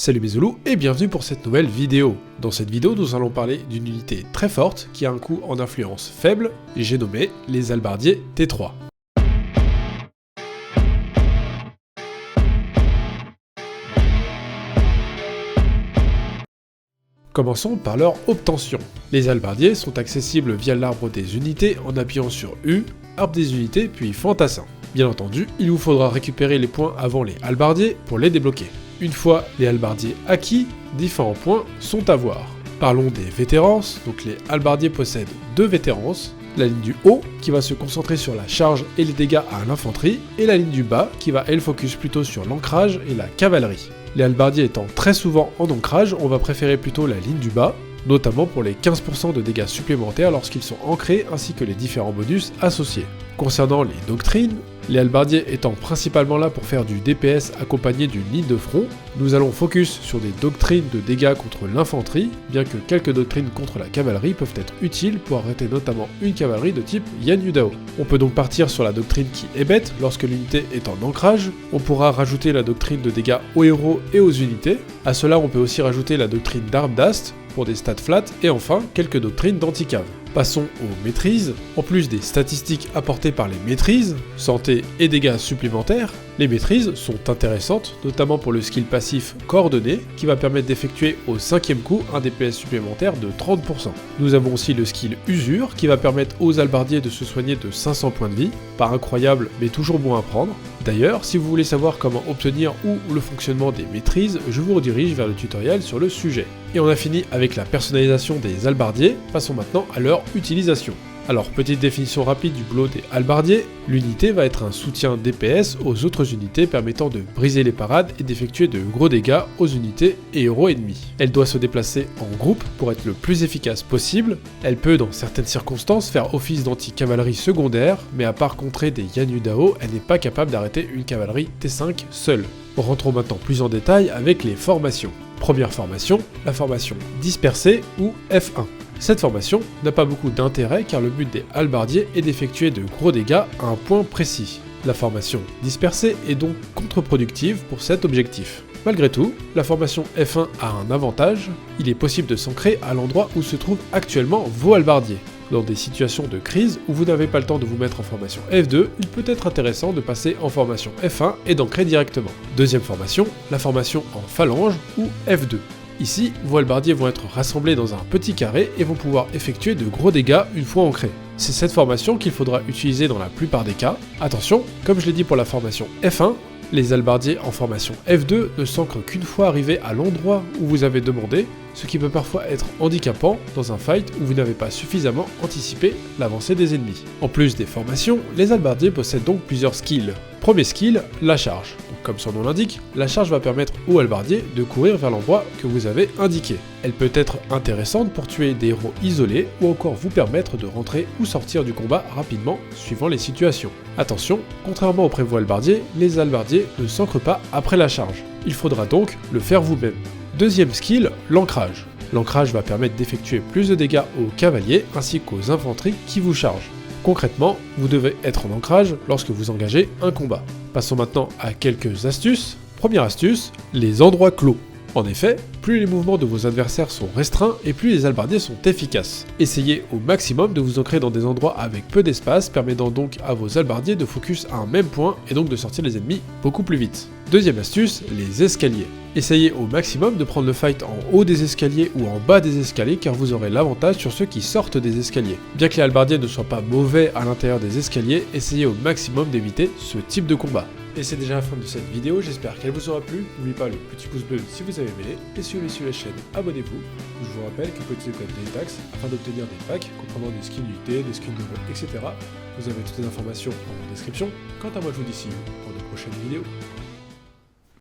Salut mes Zoulous et bienvenue pour cette nouvelle vidéo. Dans cette vidéo, nous allons parler d'une unité très forte qui a un coût en influence faible, et j'ai nommé les hallebardiers T3. Commençons par leur obtention. Les hallebardiers sont accessibles via l'arbre des unités en appuyant sur U, arbre des unités puis fantassin. Bien entendu, il vous faudra récupérer les points avant les hallebardiers pour les débloquer. Une fois les hallebardiers acquis, différents points sont à voir. Parlons des vétérances, donc les hallebardiers possèdent deux vétérances, la ligne du haut qui va se concentrer sur la charge et les dégâts à l'infanterie, et la ligne du bas qui va elle focus plutôt sur l'ancrage et la cavalerie. Les hallebardiers étant très souvent en ancrage, on va préférer plutôt la ligne du bas, notamment pour les 15% de dégâts supplémentaires lorsqu'ils sont ancrés ainsi que les différents bonus associés. Concernant les doctrines, les hallebardiers étant principalement là pour faire du DPS accompagné d'une ligne de front, nous allons focus sur des doctrines de dégâts contre l'infanterie, bien que quelques doctrines contre la cavalerie peuvent être utiles pour arrêter notamment une cavalerie de type Yan Yudao. On peut donc partir sur la doctrine qui est bête lorsque l'unité est en ancrage, on pourra rajouter la doctrine de dégâts aux héros et aux unités, à cela on peut aussi rajouter la doctrine d'arbre d'ast pour des stats flat, et enfin quelques doctrines d'anti-cave. Passons aux maîtrises. En plus des statistiques apportées par les maîtrises, santé et dégâts supplémentaires, les maîtrises sont intéressantes, notamment pour le skill passif coordonné, qui va permettre d'effectuer au 5e coup un DPS supplémentaire de 30%. Nous avons aussi le skill usure, qui va permettre aux hallebardiers de se soigner de 500 points de vie, pas incroyable mais toujours bon à prendre. D'ailleurs, si vous voulez savoir comment obtenir ou le fonctionnement des maîtrises, je vous redirige vers le tutoriel sur le sujet. Et on a fini avec la personnalisation des hallebardiers, passons maintenant à leur utilisation. Alors, petite définition rapide du boulot des hallebardiers, l'unité va être un soutien DPS aux autres unités permettant de briser les parades et d'effectuer de gros dégâts aux unités et héros ennemis. Elle doit se déplacer en groupe pour être le plus efficace possible, elle peut dans certaines circonstances faire office d'anti-cavalerie secondaire, mais à part contrer des Yan Yudao, elle n'est pas capable d'arrêter une cavalerie T5 seule. Rentrons maintenant plus en détail avec les formations. Première formation, la formation dispersée ou F1. Cette formation n'a pas beaucoup d'intérêt car le but des hallebardiers est d'effectuer de gros dégâts à un point précis. La formation dispersée est donc contre-productive pour cet objectif. Malgré tout, la formation F1 a un avantage, il est possible de s'ancrer à l'endroit où se trouvent actuellement vos hallebardiers. Dans des situations de crise où vous n'avez pas le temps de vous mettre en formation F2, il peut être intéressant de passer en formation F1 et d'ancrer directement. Deuxième formation, la formation en phalange ou F2. Ici, vos hallebardiers vont être rassemblés dans un petit carré et vont pouvoir effectuer de gros dégâts une fois ancrés. C'est cette formation qu'il faudra utiliser dans la plupart des cas. Attention, comme je l'ai dit pour la formation F1, les hallebardiers en formation F2 ne s'ancrent qu'une fois arrivés à l'endroit où vous avez demandé, ce qui peut parfois être handicapant dans un fight où vous n'avez pas suffisamment anticipé l'avancée des ennemis. En plus des formations, les hallebardiers possèdent donc plusieurs skills. Premier skill, la charge. Donc, comme son nom l'indique, la charge va permettre aux hallebardiers de courir vers l'endroit que vous avez indiqué. Elle peut être intéressante pour tuer des héros isolés ou encore vous permettre de rentrer ou sortir du combat rapidement suivant les situations. Attention, contrairement aux prévôt hallebardiers, les hallebardiers ne s'ancrent pas après la charge. Il faudra donc le faire vous-même. Deuxième skill, l'ancrage. L'ancrage va permettre d'effectuer plus de dégâts aux cavaliers ainsi qu'aux infanteries qui vous chargent. Concrètement, vous devez être en ancrage lorsque vous engagez un combat. Passons maintenant à quelques astuces. Première astuce, les endroits clos. En effet, plus les mouvements de vos adversaires sont restreints et plus les hallebardiers sont efficaces. Essayez au maximum de vous ancrer dans des endroits avec peu d'espace, permettant donc à vos hallebardiers de focus à un même point et donc de sortir les ennemis beaucoup plus vite. Deuxième astuce, les escaliers. Essayez au maximum de prendre le fight en haut des escaliers ou en bas des escaliers car vous aurez l'avantage sur ceux qui sortent des escaliers. Bien que les hallebardiers ne soient pas mauvais à l'intérieur des escaliers, essayez au maximum d'éviter ce type de combat. Et c'est déjà la fin de cette vidéo, j'espère qu'elle vous aura plu. N'oubliez pas le petit pouce bleu si vous avez aimé, et si vous êtes sur la chaîne, abonnez-vous. Je vous rappelle que vous pouvez utiliser le code DAILYTAX afin d'obtenir des packs comprenant des skins UT, des skins d'euros, etc. Vous avez toutes les informations en description. Quant à moi, je vous dis see you pour de prochaines vidéos.